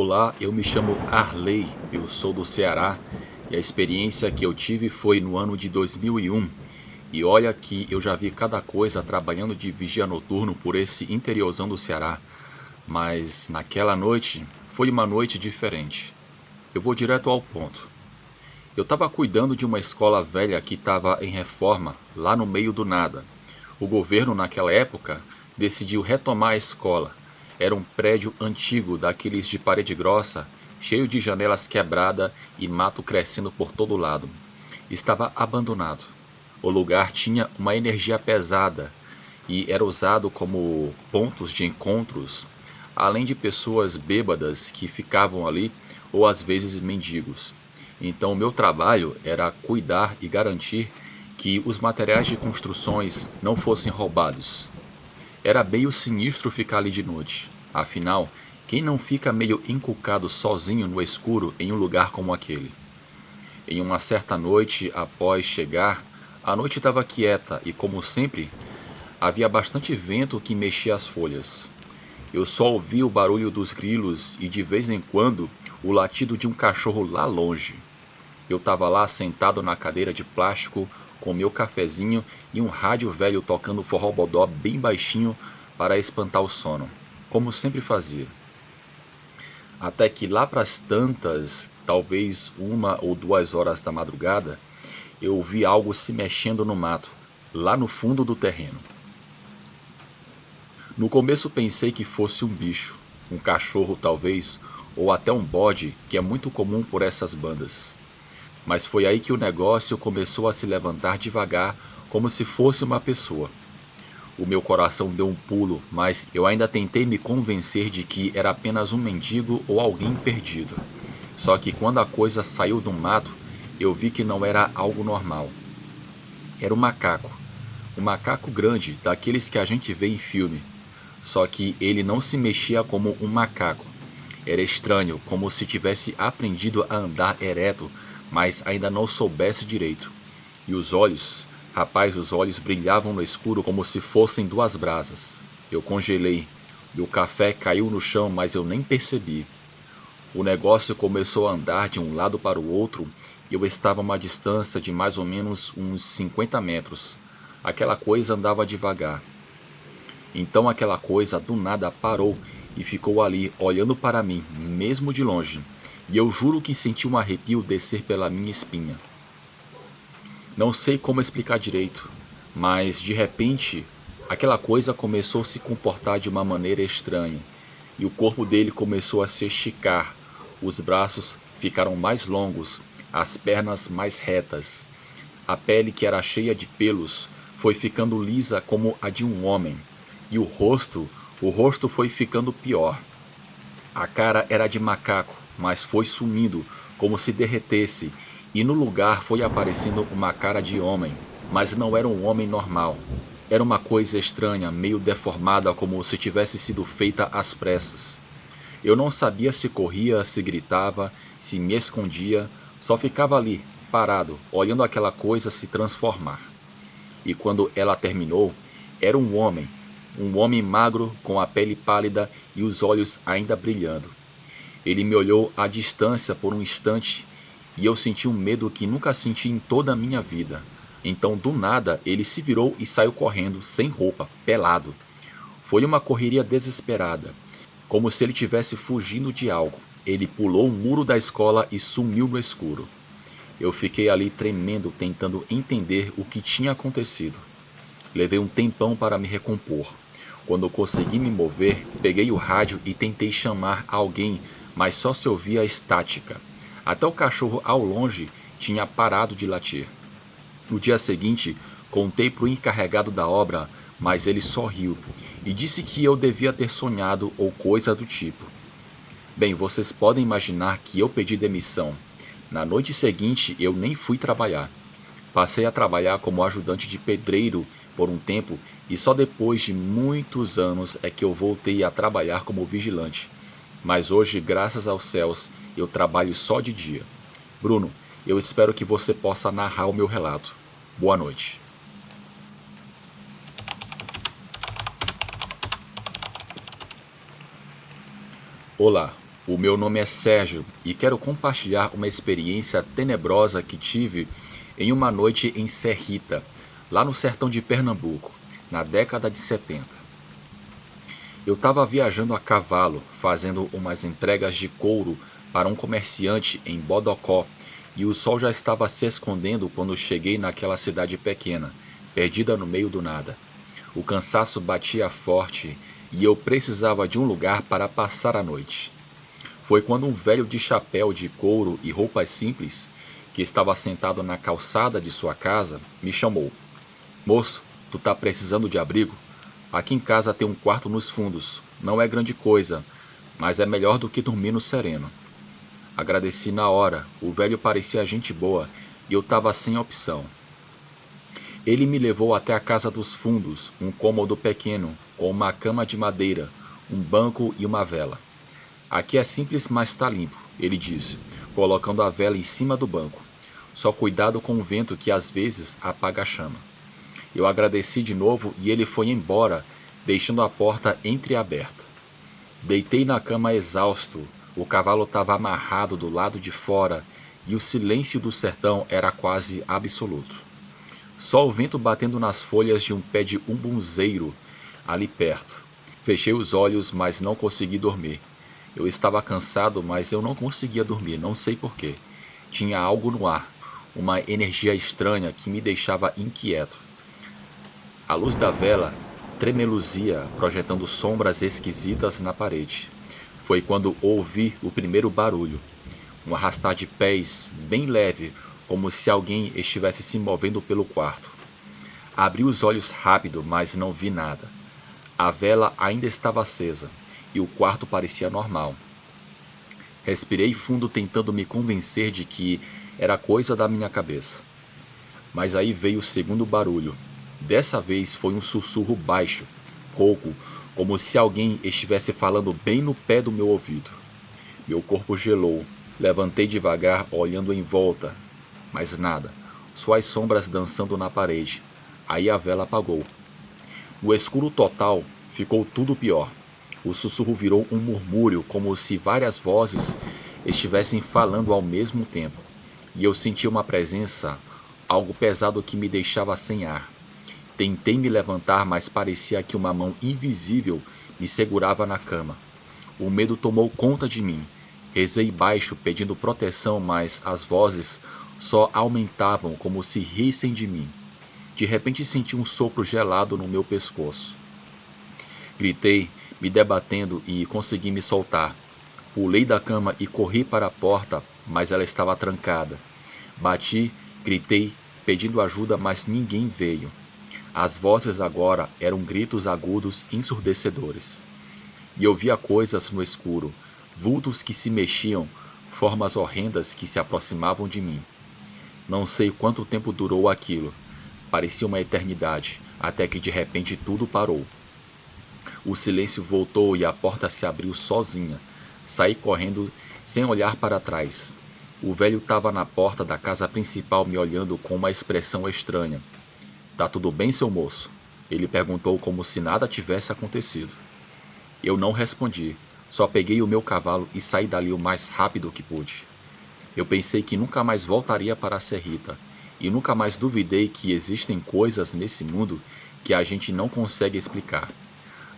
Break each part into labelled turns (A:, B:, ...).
A: Olá, eu me chamo Arley, eu sou do Ceará e a experiência que eu tive foi no ano de 2001. E olha que eu já vi cada coisa trabalhando de vigia noturno por esse interiorzão do Ceará, mas naquela noite foi uma noite diferente. Eu vou direto ao ponto. Eu estava cuidando de uma escola velha que estava em reforma, lá no meio do nada. O governo, naquela época, decidiu retomar a escola. Era um prédio antigo, daqueles de parede grossa, cheio de janelas quebradas e mato crescendo por todo lado. Estava abandonado. O lugar tinha uma energia pesada e era usado como pontos de encontros, além de pessoas bêbadas que ficavam ali ou às vezes mendigos. Então, o meu trabalho era cuidar e garantir que os materiais de construções não fossem roubados. Era meio sinistro ficar ali de noite. Afinal, quem não fica meio encucado sozinho no escuro em um lugar como aquele? Em uma certa noite, após chegar, a noite estava quieta e, como sempre, havia bastante vento que mexia as folhas. Eu só ouvia o barulho dos grilos e, de vez em quando, o latido de um cachorro lá longe. Eu estava lá sentado na cadeira de plástico com meu cafezinho e um rádio velho tocando forró-bodó bem baixinho para espantar o sono, como sempre fazia. Até que lá para as tantas, talvez 1 ou 2 horas da madrugada, eu ouvi algo se mexendo no mato, lá no fundo do terreno. No começo pensei que fosse um bicho, um cachorro talvez, ou até um bode, que é muito comum por essas bandas. Mas foi aí que o negócio começou a se levantar devagar, como se fosse uma pessoa. O meu coração deu um pulo, mas eu ainda tentei me convencer de que era apenas um mendigo ou alguém perdido. Só que quando a coisa saiu do mato, eu vi que não era algo normal. Era um macaco grande, daqueles que a gente vê em filme. Só que ele não se mexia como um macaco. Era estranho, como se tivesse aprendido a andar ereto, mas ainda não soubesse direito. E os olhos, rapaz, os olhos brilhavam no escuro como se fossem 2 brasas. Eu congelei. E o café caiu no chão, mas eu nem percebi. O negócio começou a andar de um lado para o outro e eu estava a uma distância de mais ou menos uns 50 metros. Aquela coisa andava devagar. Então aquela coisa do nada parou e ficou ali olhando para mim, mesmo de longe. E eu juro que senti um arrepio descer pela minha espinha. Não sei como explicar direito, mas de repente aquela coisa começou a se comportar de uma maneira estranha. E o corpo dele começou a se esticar, os braços ficaram mais longos, as pernas mais retas. A pele, que era cheia de pelos, foi ficando lisa como a de um homem. E o rosto foi ficando pior. A cara era de macaco, mas foi sumindo, como se derretesse, e no lugar foi aparecendo uma cara de homem, mas não era um homem normal. Era uma coisa estranha, meio deformada, como se tivesse sido feita às pressas. Eu não sabia se corria, se gritava, se me escondia, só ficava ali, parado, olhando aquela coisa se transformar. E quando ela terminou, era um homem magro com a pele pálida e os olhos ainda brilhando. Ele me olhou à distância por um instante e eu senti um medo que nunca senti em toda a minha vida. Então, do nada, ele se virou e saiu correndo, sem roupa, pelado. Foi uma correria desesperada, como se ele tivesse fugindo de algo. Ele pulou o muro da escola e sumiu no escuro. Eu fiquei ali tremendo, tentando entender o que tinha acontecido. Levei um tempão para me recompor. Quando consegui me mover, peguei o rádio e tentei chamar alguém, mas só se ouvia estática. Até o cachorro ao longe tinha parado de latir. No dia seguinte, contei para o encarregado da obra, mas ele só riu e disse que eu devia ter sonhado ou coisa do tipo. Bem, vocês podem imaginar que eu pedi demissão. Na noite seguinte, eu nem fui trabalhar. Passei a trabalhar como ajudante de pedreiro por um tempo e só depois de muitos anos é que eu voltei a trabalhar como vigilante. Mas hoje, graças aos céus, eu trabalho só de dia. Bruno, eu espero que você possa narrar o meu relato. Boa noite.
B: Olá,
A: O meu nome é Sérgio e quero compartilhar uma experiência tenebrosa que tive em uma noite em Serrita, lá no sertão de Pernambuco, na década de 70. Eu estava viajando a cavalo, fazendo umas entregas de couro para um comerciante em Bodocó, e o sol já estava se escondendo quando cheguei naquela cidade pequena, perdida no meio do nada. O cansaço batia forte e eu precisava de um lugar para passar a noite. Foi quando um velho de chapéu de couro e roupas simples, que estava sentado na calçada de sua casa, me chamou. Moço, tu tá precisando de abrigo? Aqui em casa tem um quarto nos fundos. Não é grande coisa, mas é melhor do que dormir no sereno. Agradeci na hora, o velho parecia gente boa e eu estava sem opção. Ele me levou até a casa dos fundos, um cômodo pequeno, com uma cama de madeira, um banco e uma vela. Aqui é simples, mas está limpo, ele disse, colocando a vela em cima do banco. Só cuidado com o vento que às vezes apaga a chama. Eu agradeci de novo e ele foi embora, deixando a porta entreaberta. Deitei na cama exausto, o cavalo estava amarrado do lado de fora e o silêncio do sertão era quase absoluto. Só o vento batendo nas folhas de um pé de umbunzeiro ali perto. Fechei os olhos, mas não consegui dormir. Eu estava cansado, mas eu não conseguia dormir, não sei porquê. Tinha algo no ar, uma energia estranha que me deixava inquieto. A luz da vela tremeluzia, projetando sombras esquisitas na parede. Foi quando ouvi o primeiro barulho. Um arrastar de pés, bem leve, como se alguém estivesse se movendo pelo quarto. Abri os olhos rápido, mas não vi nada. A vela ainda estava acesa e o quarto parecia normal. Respirei fundo tentando me convencer de que era coisa da minha cabeça. Mas aí veio o segundo barulho. Dessa vez foi um sussurro baixo, rouco, como se alguém estivesse falando bem no pé do meu ouvido. Meu corpo gelou. Levantei devagar, olhando em volta. Mas nada. Só as sombras dançando na parede. Aí a vela apagou. No escuro total, ficou tudo pior. O sussurro virou um murmúrio, como se várias vozes estivessem falando ao mesmo tempo. E eu senti uma presença, algo pesado que me deixava sem ar. Tentei me levantar, mas parecia que uma mão invisível me segurava na cama. O medo tomou conta de mim. Rezei baixo, pedindo proteção, mas as vozes só aumentavam, como se rissem de mim. De repente senti um sopro gelado no meu pescoço. Gritei, me debatendo, e consegui me soltar. Pulei da cama e corri para a porta, mas ela estava trancada. Bati, gritei, pedindo ajuda, mas ninguém veio. As vozes agora eram gritos agudos ensurdecedores. E eu via coisas no escuro, vultos que se mexiam, formas horrendas que se aproximavam de mim. Não sei quanto tempo durou aquilo. Parecia uma eternidade, até que de repente tudo parou. O silêncio voltou e a porta se abriu sozinha. Saí correndo sem olhar para trás. O velho estava na porta da casa principal me olhando com uma expressão estranha. Tá tudo bem, seu moço? Ele perguntou como se nada tivesse acontecido. Eu não respondi, só peguei o meu cavalo e saí dali o mais rápido que pude. Eu pensei que nunca mais voltaria para a Serrita, e nunca mais duvidei que existem coisas nesse mundo que a gente não consegue explicar.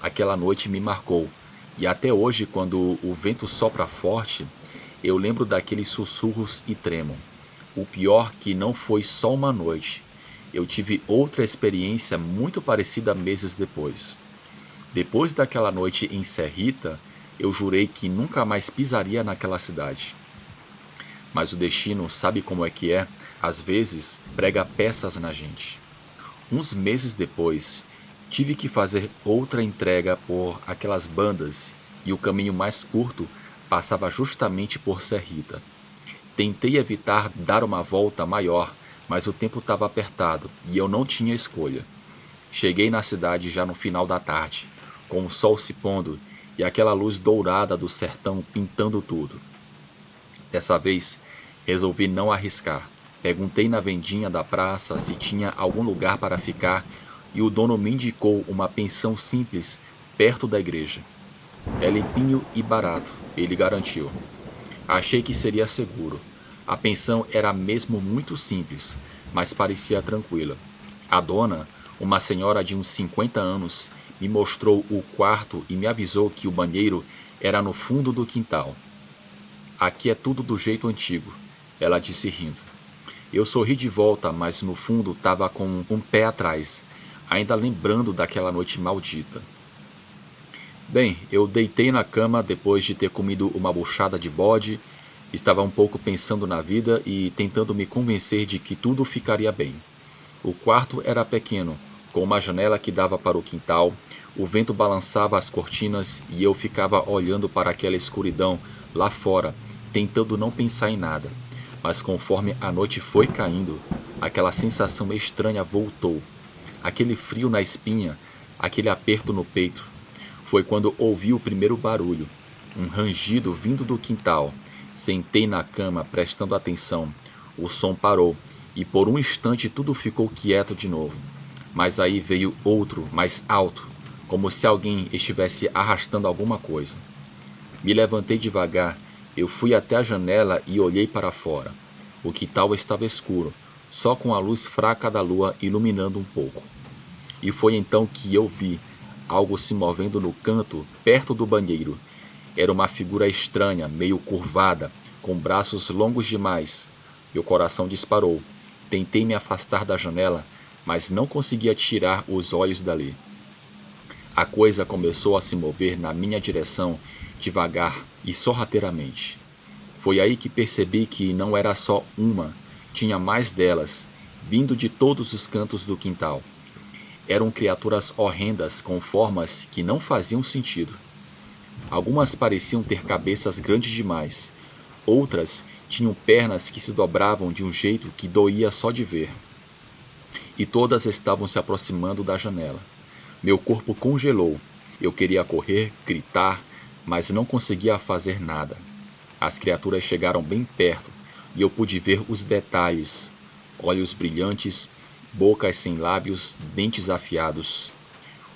A: Aquela noite me marcou, e até hoje, quando o vento sopra forte, eu lembro daqueles sussurros e tremo. O pior que não foi só uma noite. Eu tive outra experiência muito parecida meses depois. Depois daquela noite em Serrita, eu jurei que nunca mais pisaria naquela cidade. Mas o destino sabe como é que é, às vezes prega peças na gente. Uns meses depois, tive que fazer outra entrega por aquelas bandas e o caminho mais curto passava justamente por Serrita. Tentei evitar dar uma volta maior, mas o tempo estava apertado e eu não tinha escolha. Cheguei na cidade já no final da tarde, com o sol se pondo e aquela luz dourada do sertão pintando tudo. Dessa vez, resolvi não arriscar. Perguntei na vendinha da praça se tinha algum lugar para ficar e o dono me indicou uma pensão simples perto da igreja. É limpinho e barato, ele garantiu. Achei que seria seguro. A pensão era mesmo muito simples, mas parecia tranquila. A dona, uma senhora de uns 50 anos, me mostrou o quarto e me avisou que o banheiro era no fundo do quintal. Aqui é tudo do jeito antigo, ela disse rindo. Eu sorri de volta, mas no fundo estava com um pé atrás, ainda lembrando daquela noite maldita. Bem, eu deitei na cama depois de ter comido uma buchada de bode, estava um pouco pensando na vida e tentando me convencer de que tudo ficaria bem. O quarto era pequeno, com uma janela que dava para o quintal, o vento balançava as cortinas e eu ficava olhando para aquela escuridão lá fora, tentando não pensar em nada. Mas conforme a noite foi caindo, aquela sensação estranha voltou. Aquele frio na espinha, aquele aperto no peito. Foi quando ouvi o primeiro barulho, um rangido vindo do quintal. Sentei na cama, prestando atenção. O som parou, e por um instante tudo ficou quieto de novo. Mas aí veio outro, mais alto, como se alguém estivesse arrastando alguma coisa. Me levantei devagar, eu fui até a janela e olhei para fora. O quintal estava escuro, só com a luz fraca da lua iluminando um pouco. E foi então que eu vi algo se movendo no canto, perto do banheiro. Era uma figura estranha, meio curvada, com braços longos demais. Meu coração disparou. Tentei me afastar da janela, mas não conseguia tirar os olhos dali. A coisa começou a se mover na minha direção, devagar e sorrateiramente. Foi aí que percebi que não era só uma, tinha mais delas, vindo de todos os cantos do quintal. Eram criaturas horrendas com formas que não faziam sentido. Algumas pareciam ter cabeças grandes demais, outras tinham pernas que se dobravam de um jeito que doía só de ver. E todas estavam se aproximando da janela. Meu corpo congelou. Eu queria correr, gritar, mas não conseguia fazer nada. As criaturas chegaram bem perto e eu pude ver os detalhes: olhos brilhantes, bocas sem lábios, dentes afiados.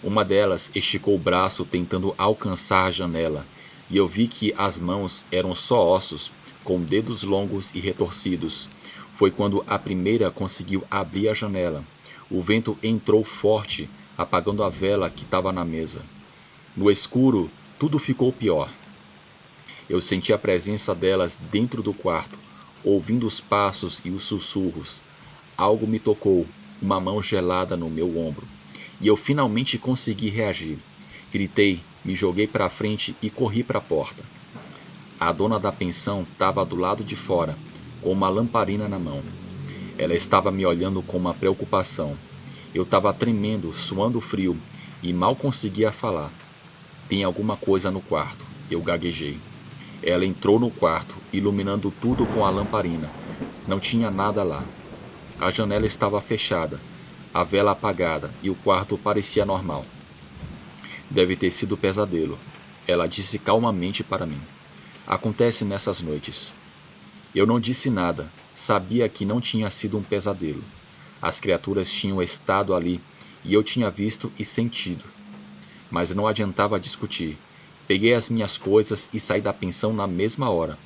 A: Uma delas esticou o braço tentando alcançar a janela, e eu vi que as mãos eram só ossos, com dedos longos e retorcidos. Foi quando a primeira conseguiu abrir a janela. O vento entrou forte, apagando a vela que estava na mesa. No escuro, tudo ficou pior. Eu senti a presença delas dentro do quarto, ouvindo os passos e os sussurros. Algo me tocou, uma mão gelada no meu ombro, e eu finalmente consegui reagir. Gritei, me joguei para frente e corri para a porta. A dona da pensão estava do lado de fora, com uma lamparina na mão. Ela estava me olhando com uma preocupação. Eu estava tremendo, suando frio, e mal conseguia falar. Tem alguma coisa no quarto, eu gaguejei. Ela entrou no quarto, iluminando tudo com a lamparina. Não tinha nada lá. A janela estava fechada, a vela apagada e o quarto parecia normal. Deve ter sido pesadelo, ela disse calmamente para mim. Acontece nessas noites. Eu não disse nada, sabia que não tinha sido um pesadelo. As criaturas tinham estado ali e eu tinha visto e sentido. Mas não adiantava discutir. Peguei as minhas coisas e saí da pensão na mesma hora.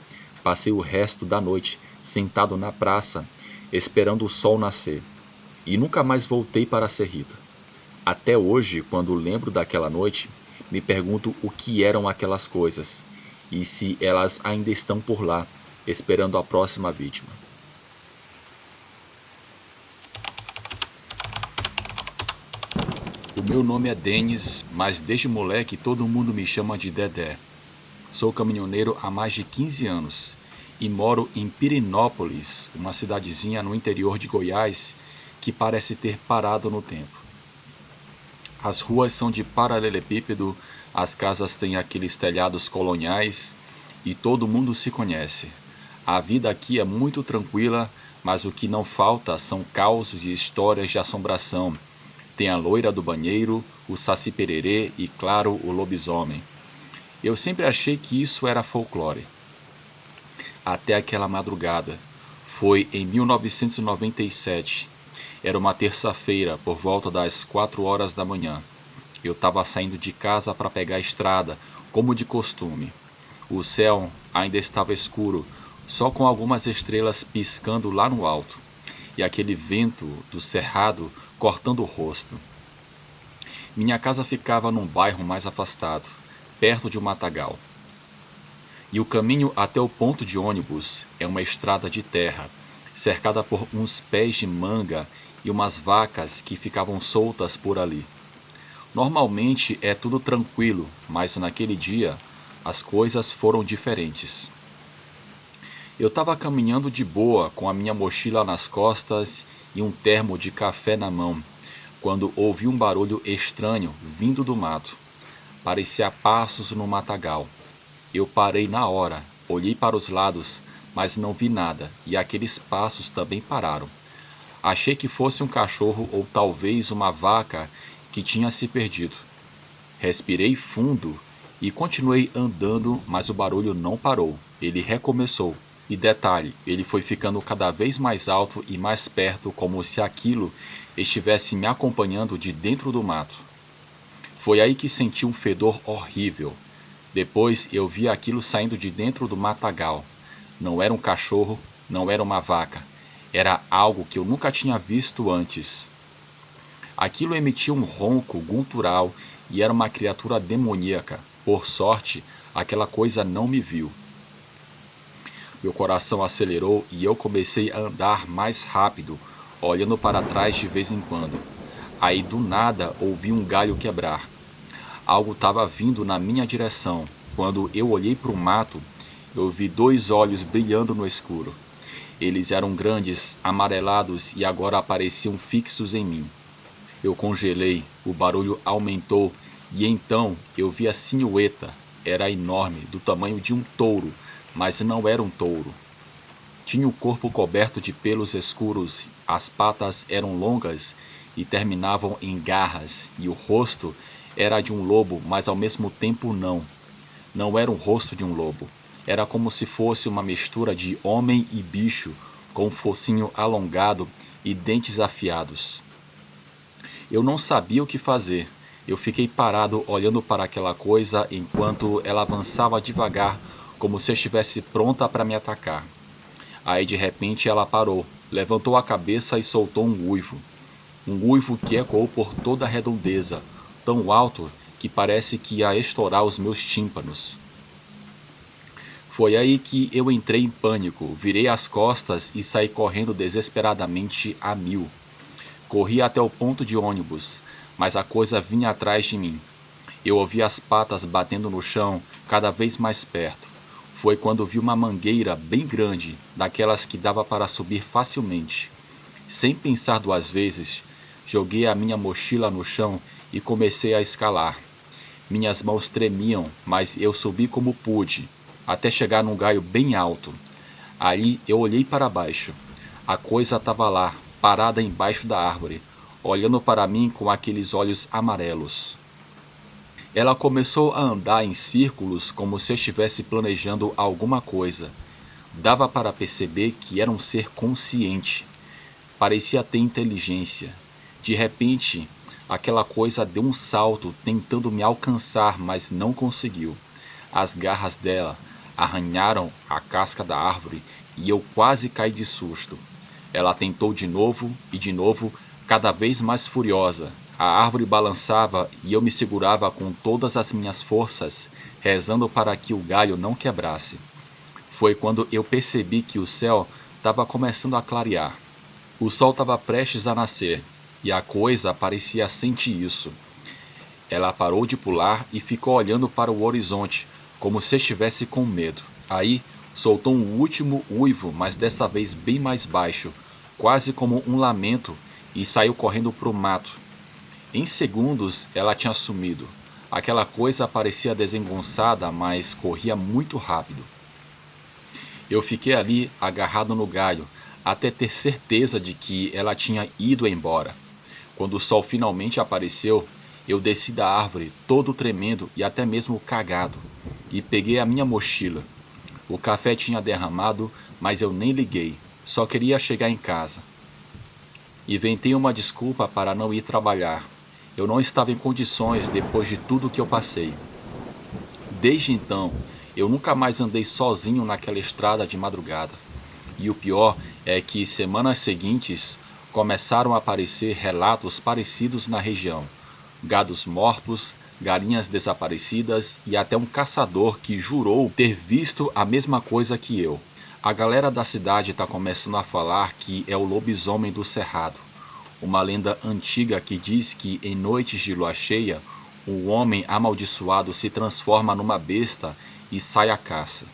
A: Passei o resto da noite sentado na praça, esperando o sol nascer. E nunca mais voltei para Serrita. Até hoje, quando lembro daquela noite, me pergunto o que eram aquelas coisas e se elas ainda estão por lá, esperando a próxima vítima. O meu nome é Denis, mas desde moleque todo mundo me chama de Dedé. Sou caminhoneiro há mais de 15 anos e moro em Pirenópolis, uma cidadezinha no interior de Goiás que parece ter parado no tempo. As ruas são de paralelepípedo, as casas têm aqueles telhados coloniais e todo mundo se conhece. A vida aqui é muito tranquila, mas o que não falta são causos e histórias de assombração. Tem a loira do banheiro, o saci pererê e, claro, o lobisomem. Eu sempre achei que isso era folclore. Até aquela madrugada. Foi em 1997. Era uma terça-feira, por volta das 4 horas da manhã. Eu estava saindo de casa para pegar a estrada, como de costume. O céu ainda estava escuro, só com algumas estrelas piscando lá no alto, e aquele vento do cerrado cortando o rosto. Minha casa ficava num bairro mais afastado, perto de um matagal. E o caminho até o ponto de ônibus é uma estrada de terra, cercada por uns pés de manga e umas vacas que ficavam soltas por ali. Normalmente é tudo tranquilo, mas naquele dia as coisas foram diferentes. Eu estava caminhando de boa, com a minha mochila nas costas e um termo de café na mão, quando ouvi um barulho estranho vindo do mato. Parecia passos no matagal. Eu parei na hora, olhei para os lados, mas não vi nada, e aqueles passos também pararam. Achei que fosse um cachorro ou talvez uma vaca que tinha se perdido. Respirei fundo e continuei andando, mas o barulho não parou. Ele recomeçou. E detalhe, ele foi ficando cada vez mais alto e mais perto, como se aquilo estivesse me acompanhando de dentro do mato. Foi aí que senti um fedor horrível. Depois eu vi aquilo saindo de dentro do matagal. Não era um cachorro, não era uma vaca. Era algo que eu nunca tinha visto antes. Aquilo emitia um ronco gutural e era uma criatura demoníaca. Por sorte, aquela coisa não me viu. Meu coração acelerou e eu comecei a andar mais rápido, olhando para trás de vez em quando. Aí do nada ouvi um galho quebrar. Algo estava vindo na minha direção. Quando eu olhei para o mato, eu vi 2 olhos brilhando no escuro. Eles eram grandes, amarelados e agora apareciam fixos em mim. Eu congelei, o barulho aumentou e então eu vi a silhueta. Era enorme, do tamanho de um touro, mas não era um touro. Tinha o corpo coberto de pelos escuros, as patas eram longas e terminavam em garras, e o rosto era de um lobo, mas ao mesmo tempo não. Não era o rosto de um lobo. Era como se fosse uma mistura de homem e bicho, com um focinho alongado e dentes afiados. Eu não sabia o que fazer. Eu fiquei parado olhando para aquela coisa enquanto ela avançava devagar, como se estivesse pronta para me atacar. Aí de repente ela parou, levantou a cabeça e soltou um uivo. Um uivo que ecoou por toda a redondeza, tão alto que parece que ia estourar os meus tímpanos. Foi aí que eu entrei em pânico, virei as costas e saí correndo desesperadamente a 1000. Corri até o ponto de ônibus, mas a coisa vinha atrás de mim. Eu ouvi as patas batendo no chão cada vez mais perto. Foi quando vi uma mangueira bem grande, daquelas que dava para subir facilmente. Sem pensar 2 vezes, joguei a minha mochila no chão e comecei a escalar. Minhas mãos tremiam, mas eu subi como pude, até chegar num galho bem alto. Aí eu olhei para baixo. A coisa estava lá, parada embaixo da árvore, olhando para mim com aqueles olhos amarelos. Ela começou a andar em círculos como se estivesse planejando alguma coisa. Dava para perceber que era um ser consciente. Parecia ter inteligência. De repente, aquela coisa deu um salto, tentando me alcançar, mas não conseguiu. As garras dela arranharam a casca da árvore e eu quase caí de susto. Ela tentou de novo e de novo, cada vez mais furiosa. A árvore balançava e eu me segurava com todas as minhas forças, rezando para que o galho não quebrasse. Foi quando eu percebi que o céu estava começando a clarear. O sol estava prestes a nascer, e a coisa parecia sentir isso. Ela parou de pular e ficou olhando para o horizonte, como se estivesse com medo. Aí, soltou um último uivo, mas dessa vez bem mais baixo, quase como um lamento, e saiu correndo para o mato. Em segundos, ela tinha sumido. Aquela coisa parecia desengonçada, mas corria muito rápido. Eu fiquei ali, agarrado no galho, até ter certeza de que ela tinha ido embora. Quando o sol finalmente apareceu, eu desci da árvore, todo tremendo e até mesmo cagado, e peguei a minha mochila. O café tinha derramado, mas eu nem liguei, só queria chegar em casa. Inventei uma desculpa para não ir trabalhar. Eu não estava em condições depois de tudo que eu passei. Desde então, Eu nunca mais andei sozinho naquela estrada de madrugada. E o pior é que semanas seguintes começaram a aparecer relatos parecidos na região. Gados mortos, galinhas desaparecidas e até um caçador que jurou ter visto a mesma coisa que eu. A galera da cidade está começando a falar que é o lobisomem do cerrado. Uma lenda antiga que diz que em noites de lua cheia, o homem amaldiçoado se transforma numa besta e sai à caça.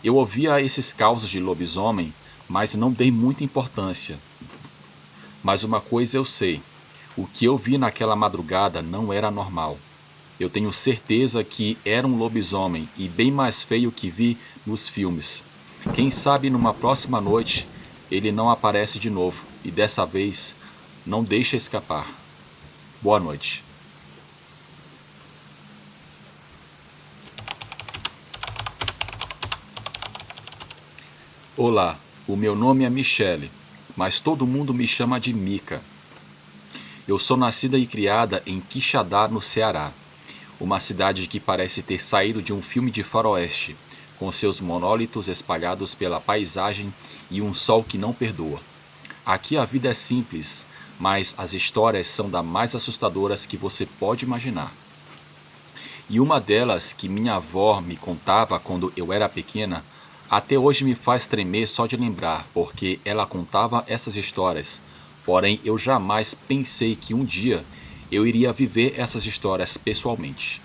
A: Eu ouvia esses causos de lobisomem, mas não dei muita importância. Mas uma coisa eu sei, o que eu vi naquela madrugada não era normal. Eu tenho certeza que era um lobisomem e bem mais feio que vi nos filmes. Quem sabe numa próxima noite ele não aparece de novo e dessa vez não deixa escapar. Boa noite. Olá, o meu nome é Michele, mas todo mundo me chama de Mica. Eu sou nascida e criada em Quixadá, no Ceará, uma cidade que parece ter saído de um filme de faroeste, com seus monólitos espalhados pela paisagem e um sol que não perdoa. Aqui a vida é simples, mas as histórias são das mais assustadoras que você pode imaginar. E uma delas que minha avó me contava quando eu era pequena, até hoje me faz tremer só de lembrar, porque ela contava essas histórias. Porém, eu jamais pensei que um dia eu iria viver essas histórias pessoalmente.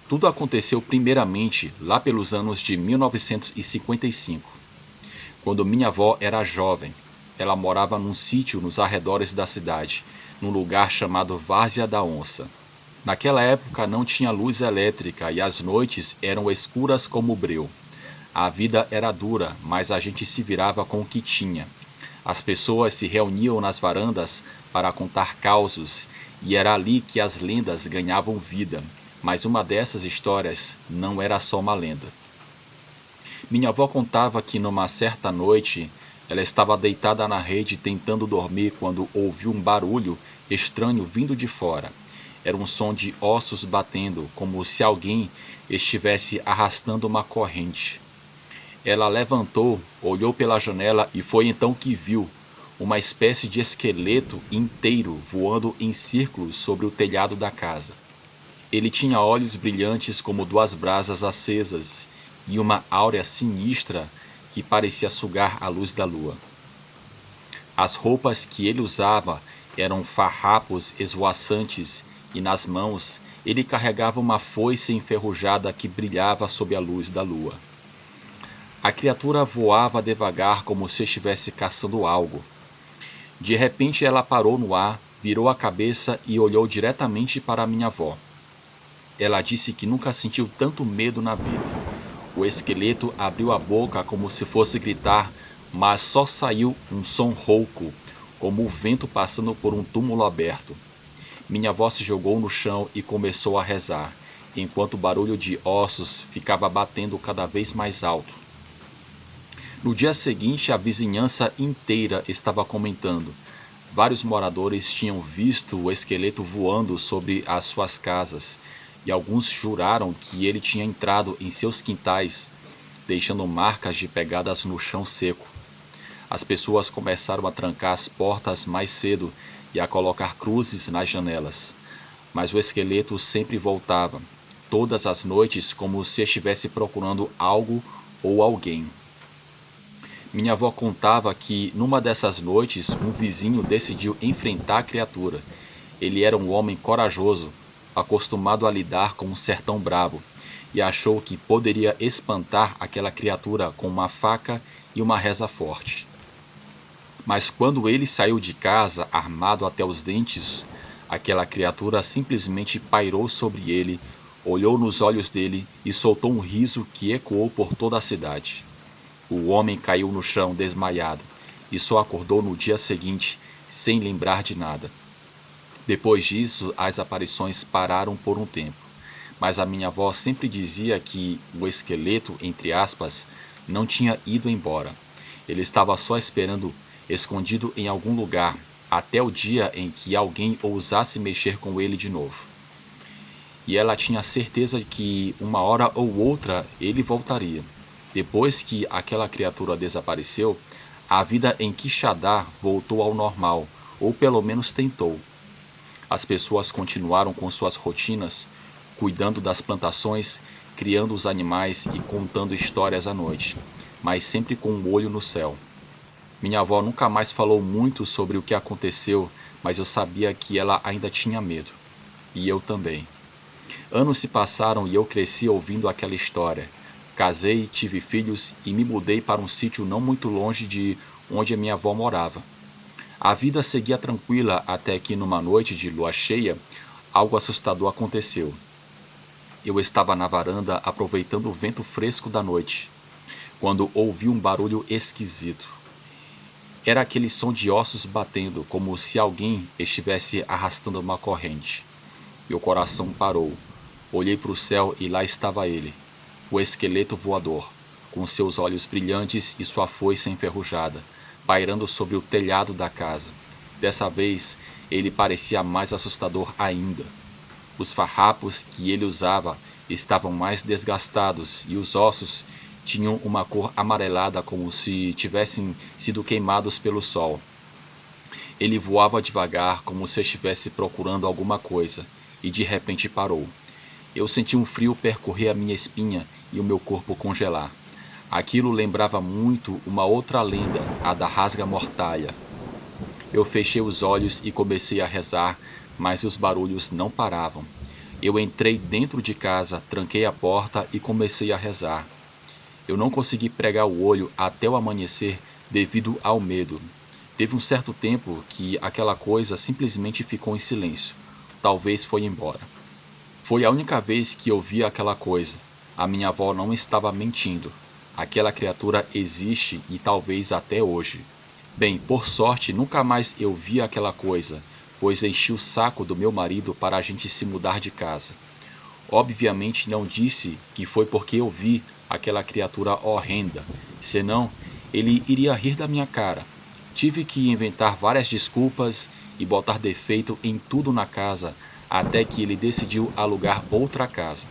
A: Tudo aconteceu primeiramente lá pelos anos de 1955, quando minha avó era jovem. Ela morava num sítio nos arredores da cidade, num lugar chamado Várzea da Onça. Naquela época não tinha luz elétrica e as noites eram escuras como o breu. A vida era dura, mas a gente se virava com o que tinha. As pessoas se reuniam nas varandas para contar causos, e era ali que as lendas ganhavam vida. Mas uma dessas histórias não era só uma lenda. Minha avó contava que numa certa noite ela estava deitada na rede tentando dormir quando ouviu um barulho estranho vindo de fora. Era um som de ossos batendo, como se alguém estivesse arrastando uma corrente. Ela levantou, olhou pela janela e foi então que viu uma espécie de esqueleto inteiro voando em círculos sobre o telhado da casa. Ele tinha olhos brilhantes como duas brasas acesas e uma áurea sinistra que parecia sugar a luz da lua. As roupas que ele usava eram farrapos esvoaçantes e nas mãos ele carregava uma foice enferrujada que brilhava sob a luz da lua. A criatura voava devagar como se estivesse caçando algo. De repente ela parou no ar, virou a cabeça e olhou diretamente para minha avó. Ela disse que nunca sentiu tanto medo na vida. O esqueleto abriu a boca como se fosse gritar, mas só saiu um som rouco, como o vento passando por um túmulo aberto. Minha avó se jogou no chão e começou a rezar, enquanto o barulho de ossos ficava batendo cada vez mais alto. No dia seguinte, a vizinhança inteira estava comentando. Vários moradores tinham visto o esqueleto voando sobre as suas casas, e alguns juraram que ele tinha entrado em seus quintais, deixando marcas de pegadas no chão seco. As pessoas começaram a trancar as portas mais cedo e a colocar cruzes nas janelas. Mas o esqueleto sempre voltava, todas as noites, como se estivesse procurando algo ou alguém. Minha avó contava que, numa dessas noites, um vizinho decidiu enfrentar a criatura. Ele era um homem corajoso, acostumado a lidar com um sertão bravo, e achou que poderia espantar aquela criatura com uma faca e uma reza forte. Mas quando ele saiu de casa, armado até os dentes, aquela criatura simplesmente pairou sobre ele, olhou nos olhos dele e soltou um riso que ecoou por toda a cidade. O homem caiu no chão desmaiado e só acordou no dia seguinte, sem lembrar de nada. Depois disso, as aparições pararam por um tempo, mas a minha avó sempre dizia que o esqueleto, entre aspas, não tinha ido embora. Ele estava só esperando, escondido em algum lugar, até o dia em que alguém ousasse mexer com ele de novo. e ela tinha certeza de que uma hora ou outra ele voltaria. Depois que aquela criatura desapareceu, a vida em Quixadá voltou ao normal, ou pelo menos tentou. As pessoas continuaram com suas rotinas, cuidando das plantações, criando os animais e contando histórias à noite, mas sempre com um olho no céu. Minha avó nunca mais falou muito sobre o que aconteceu, mas eu sabia que ela ainda tinha medo. E eu também. Anos se passaram e eu cresci ouvindo aquela história. Casei, tive filhos e me mudei para um sítio não muito longe de onde a minha avó morava. A vida seguia tranquila até que, numa noite de lua cheia, algo assustador aconteceu. Eu estava na varanda aproveitando o vento fresco da noite, quando ouvi um barulho esquisito. Era aquele som de ossos batendo, como se alguém estivesse arrastando uma corrente. Meu coração parou. Olhei para o céu e lá estava ele, o esqueleto voador, com seus olhos brilhantes e sua foice enferrujada, pairando sobre o telhado da casa. Dessa vez, ele parecia mais assustador ainda. Os farrapos que ele usava estavam mais desgastados e os ossos tinham uma cor amarelada como se tivessem sido queimados pelo sol. Ele voava devagar como se estivesse procurando alguma coisa e de repente parou. Eu senti um frio percorrer a minha espinha e o meu corpo congelar. Aquilo lembrava muito uma outra lenda, a da rasga-mortalha. Eu fechei os olhos e comecei a rezar, mas os barulhos não paravam. Eu entrei dentro de casa, tranquei a porta e comecei a rezar. Eu não consegui pregar o olho até o amanhecer devido ao medo. Teve um certo tempo que aquela coisa simplesmente ficou em silêncio. Talvez foi embora. Foi a única vez que eu vi aquela coisa. A minha avó não estava mentindo. Aquela criatura existe e talvez até hoje. Bem, por sorte, nunca mais eu vi aquela coisa, pois enchi o saco do meu marido para a gente se mudar de casa. Obviamente não disse que foi porque eu vi aquela criatura horrenda, senão ele iria rir da minha cara. Tive que inventar várias desculpas e botar defeito em tudo na casa, até que ele decidiu alugar outra casa.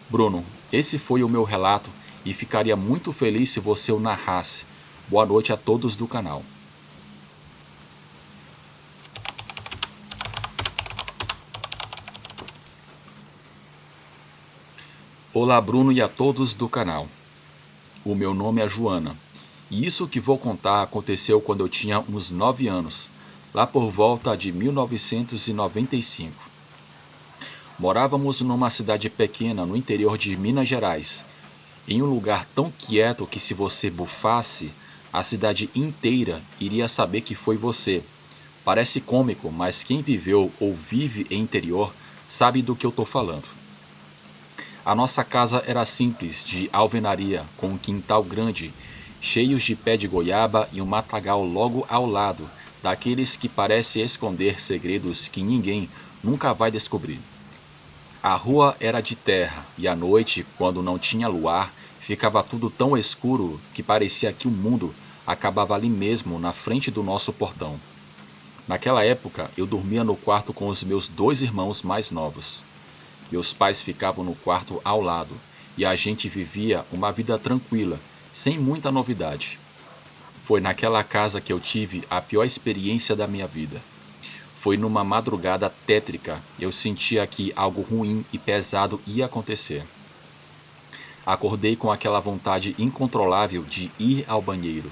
A: Bruno, esse foi o meu relato e ficaria muito feliz se você o narrasse. Boa noite a todos do canal. Olá Bruno e a todos do canal. O meu nome é Joana. E isso que vou contar aconteceu quando eu tinha uns 9 anos, lá por volta de 1995. Morávamos numa cidade pequena no interior de Minas Gerais, em um lugar tão quieto que se você bufasse, a cidade inteira iria saber que foi você. Parece cômico, mas quem viveu ou vive em interior sabe do que eu estou falando. A nossa casa era simples, de alvenaria, com um quintal grande, cheios de pé de goiaba e um matagal logo ao lado, daqueles que parece esconder segredos que ninguém nunca vai descobrir. A rua era de terra e à noite, quando não tinha luar, ficava tudo tão escuro que parecia que o mundo acabava ali mesmo, na frente do nosso portão. Naquela época, eu dormia no quarto com os meus 2 irmãos mais novos. Meus pais ficavam no quarto ao lado e a gente vivia uma vida tranquila, sem muita novidade. Foi naquela casa que eu tive a pior experiência da minha vida. Foi numa madrugada tétrica, eu sentia que algo ruim e pesado ia acontecer. Acordei com aquela vontade incontrolável de ir ao banheiro.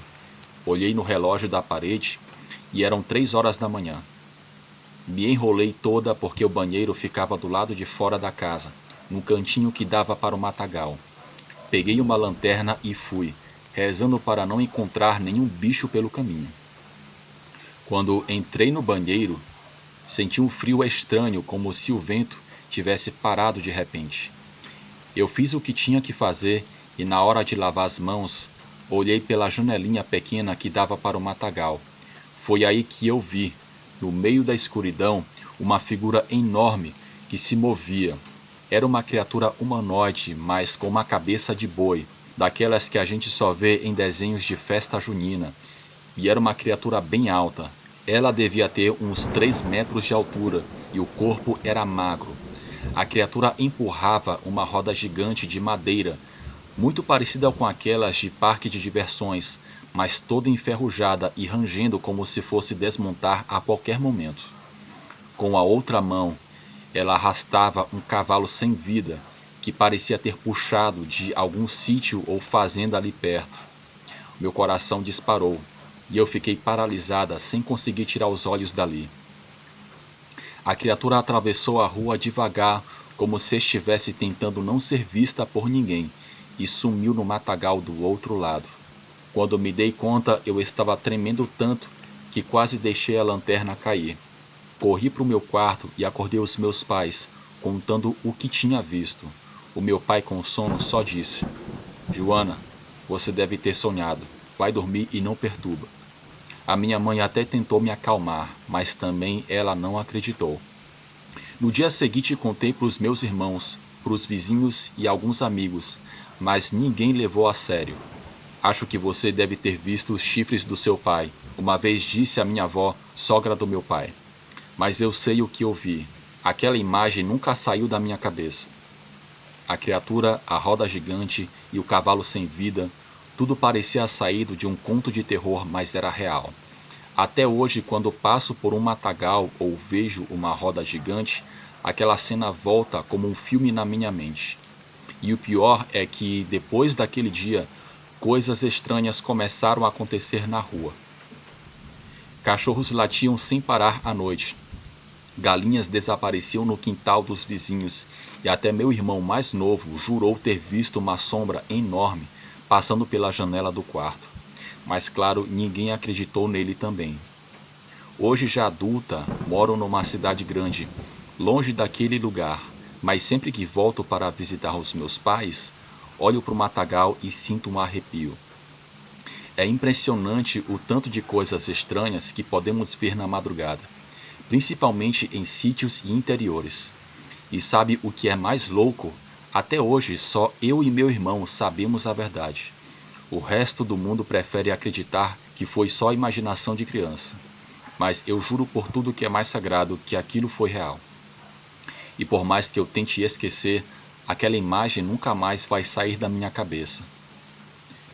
A: Olhei no relógio da parede e eram 3 horas da manhã. Me enrolei toda porque o banheiro ficava do lado de fora da casa, num cantinho que dava para o matagal. Peguei uma lanterna e fui, rezando para não encontrar nenhum bicho pelo caminho. Quando entrei no banheiro, senti um frio estranho, como se o vento tivesse parado de repente. Eu fiz o que tinha que fazer e, na hora de lavar as mãos, olhei pela janelinha pequena que dava para o matagal. Foi aí que eu vi, no meio da escuridão, uma figura enorme que se movia. Era uma criatura humanoide, mas com uma cabeça de boi, daquelas que a gente só vê em desenhos de festa junina. E era uma criatura bem alta. Ela devia ter uns 3 metros de altura e o corpo era magro. A criatura empurrava uma roda gigante de madeira, muito parecida com aquelas de parque de diversões, mas toda enferrujada e rangendo como se fosse desmontar a qualquer momento. Com a outra mão, ela arrastava um cavalo sem vida, que parecia ter puxado de algum sítio ou fazenda ali perto. Meu coração disparou, e eu fiquei paralisada sem conseguir tirar os olhos dali. A criatura atravessou a rua devagar, como se estivesse tentando não ser vista por ninguém, e sumiu no matagal do outro lado. Quando me dei conta, eu estava tremendo tanto que quase deixei a lanterna cair. Corri para o meu quarto e acordei os meus pais, contando o que tinha visto. O meu pai, com sono, só disse: Joana, você deve ter sonhado. Vai dormir e não perturba. A minha mãe até tentou me acalmar, mas também ela não acreditou. No dia seguinte contei para os meus irmãos, para os vizinhos e alguns amigos, mas ninguém levou a sério. Acho que você deve ter visto os chifres do seu pai, uma vez disse a minha avó, sogra do meu pai. Mas eu sei o que eu vi. Aquela imagem nunca saiu da minha cabeça. A criatura, a roda gigante e o cavalo sem vida, tudo parecia saído de um conto de terror, mas era real. Até hoje, quando passo por um matagal ou vejo uma roda gigante, aquela cena volta como um filme na minha mente. E o pior é que, depois daquele dia, coisas estranhas começaram a acontecer na rua. Cachorros latiam sem parar à noite. Galinhas desapareciam no quintal dos vizinhos e até meu irmão mais novo jurou ter visto uma sombra enorme passando pela janela do quarto. Mas claro, ninguém acreditou nele também. Hoje já adulta, moro numa cidade grande, longe daquele lugar, mas sempre que volto para visitar os meus pais, olho para o matagal e sinto um arrepio. É impressionante o tanto de coisas estranhas que podemos ver na madrugada, principalmente em sítios e interiores. E sabe o que é mais louco? Até hoje só eu e meu irmão sabemos a verdade. O resto do mundo prefere acreditar que foi só imaginação de criança. Mas eu juro por tudo que é mais sagrado que aquilo foi real. E por mais que eu tente esquecer, aquela imagem nunca mais vai sair da minha cabeça.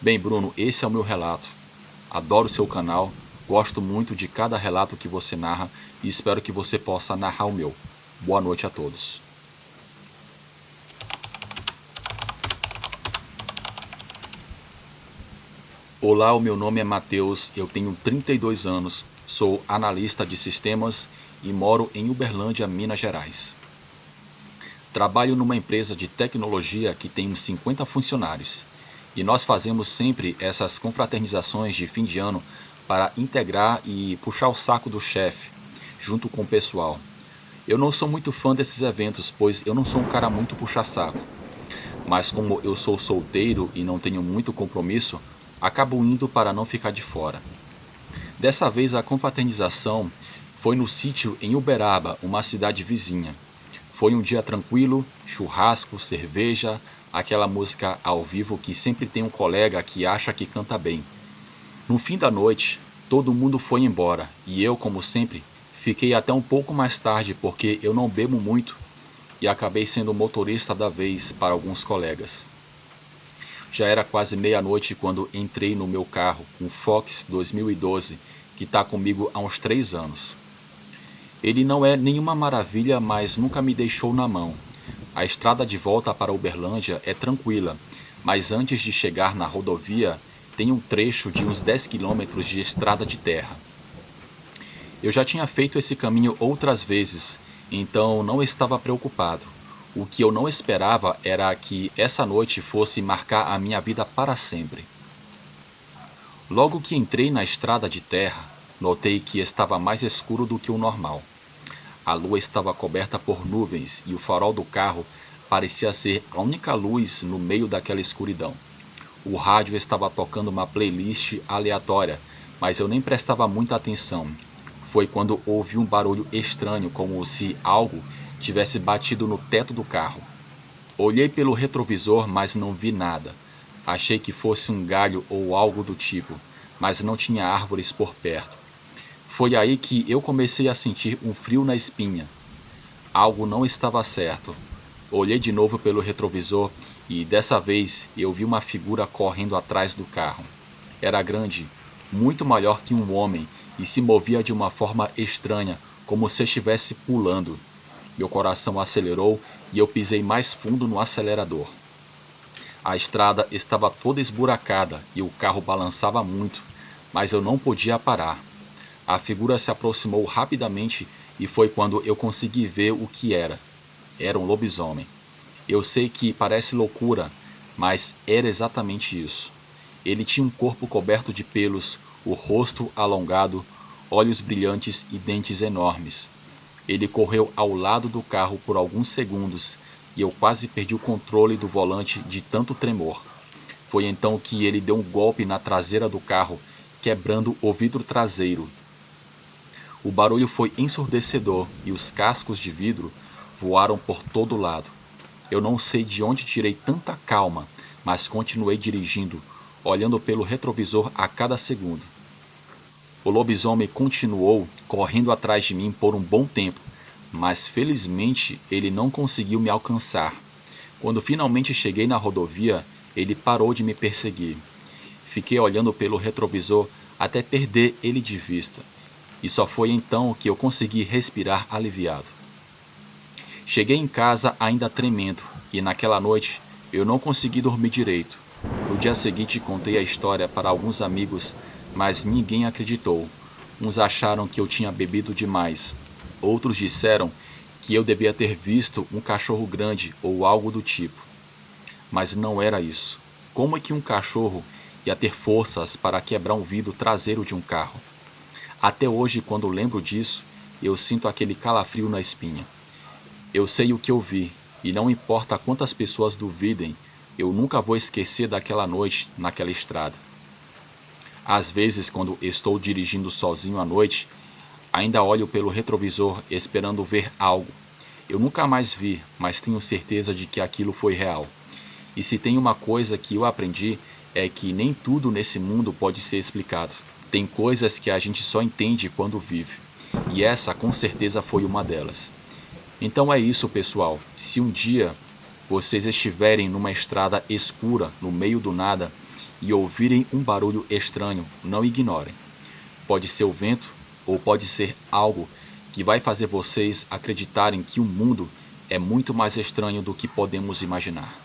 A: Bem, Bruno, esse é o meu relato. Adoro seu canal, gosto muito de cada relato que você narra e espero que você possa narrar o meu. Boa noite a todos. Olá, o meu nome é Matheus, eu tenho 32 anos, sou analista de sistemas e moro em Uberlândia, Minas Gerais. Trabalho numa empresa de tecnologia que tem uns 50 funcionários e nós fazemos sempre essas confraternizações de fim de ano para integrar e puxar o saco do chefe, junto com o pessoal. Eu não sou muito fã desses eventos, pois eu não sou um cara muito puxa-saco. Mas como eu sou solteiro e não tenho muito compromisso, acabo indo para não ficar de fora. Dessa vez a confraternização foi no sítio em Uberaba, uma cidade vizinha. Foi um dia tranquilo, churrasco, cerveja, aquela música ao vivo que sempre tem um colega que acha que canta bem. No fim da noite, todo mundo foi embora e eu, como sempre, fiquei até um pouco mais tarde porque eu não bebo muito e acabei sendo o motorista da vez para alguns colegas. Já era quase meia-noite quando entrei no meu carro, um Fox 2012, que está comigo há uns 3 anos. Ele não é nenhuma maravilha, mas nunca me deixou na mão. A estrada de volta para Uberlândia é tranquila, mas antes de chegar na rodovia, tem um trecho de uns 10 quilômetros de estrada de terra. Eu já tinha feito esse caminho outras vezes, então não estava preocupado. O que eu não esperava era que essa noite fosse marcar a minha vida para sempre. Logo que entrei na estrada de terra, notei que estava mais escuro do que o normal. A lua estava coberta por nuvens e o farol do carro parecia ser a única luz no meio daquela escuridão. O rádio estava tocando uma playlist aleatória, mas eu nem prestava muita atenção. Foi quando ouvi um barulho estranho, como se algo tivesse batido no teto do carro. Olhei pelo retrovisor, mas não vi nada. Achei que fosse um galho ou algo do tipo, mas não tinha árvores por perto. Foi aí que eu comecei a sentir um frio na espinha. Algo não estava certo. Olhei de novo pelo retrovisor e dessa vez eu vi uma figura correndo atrás do carro. Era grande, muito maior que um homem e se movia de uma forma estranha, como se estivesse pulando. Meu coração acelerou e eu pisei mais fundo no acelerador. A estrada estava toda esburacada e o carro balançava muito, mas eu não podia parar. A figura se aproximou rapidamente e foi quando eu consegui ver o que era. Era um lobisomem. Eu sei que parece loucura, mas era exatamente isso. Ele tinha um corpo coberto de pelos, o rosto alongado, olhos brilhantes e dentes enormes. Ele correu ao lado do carro por alguns segundos e eu quase perdi o controle do volante de tanto tremor. Foi então que ele deu um golpe na traseira do carro, quebrando o vidro traseiro. O barulho foi ensurdecedor e os cascos de vidro voaram por todo lado. Eu não sei de onde tirei tanta calma, mas continuei dirigindo, olhando pelo retrovisor a cada segundo. O lobisomem continuou correndo atrás de mim por um bom tempo, mas felizmente ele não conseguiu me alcançar. Quando finalmente cheguei na rodovia, ele parou de me perseguir. Fiquei olhando pelo retrovisor até perder ele de vista, e só foi então que eu consegui respirar aliviado. Cheguei em casa ainda tremendo, e naquela noite eu não consegui dormir direito. No dia seguinte contei a história para alguns amigos, mas ninguém acreditou. Uns acharam que eu tinha bebido demais. Outros disseram que eu devia ter visto um cachorro grande ou algo do tipo. Mas não era isso. Como é que um cachorro ia ter forças para quebrar um vidro traseiro de um carro? Até hoje, quando lembro disso, eu sinto aquele calafrio na espinha. Eu sei o que eu vi, e não importa quantas pessoas duvidem, eu nunca vou esquecer daquela noite naquela estrada. Às vezes, quando estou dirigindo sozinho à noite, ainda olho pelo retrovisor esperando ver algo. Eu nunca mais vi, mas tenho certeza de que aquilo foi real. E se tem uma coisa que eu aprendi, é que nem tudo nesse mundo pode ser explicado. Tem coisas que a gente só entende quando vive. E essa com certeza foi uma delas. Então é isso, pessoal. Se um dia vocês estiverem numa estrada escura, no meio do nada, e ouvirem um barulho estranho, não ignorem. Pode ser o vento ou pode ser algo que vai fazer vocês acreditarem que o mundo é muito mais estranho do que podemos imaginar.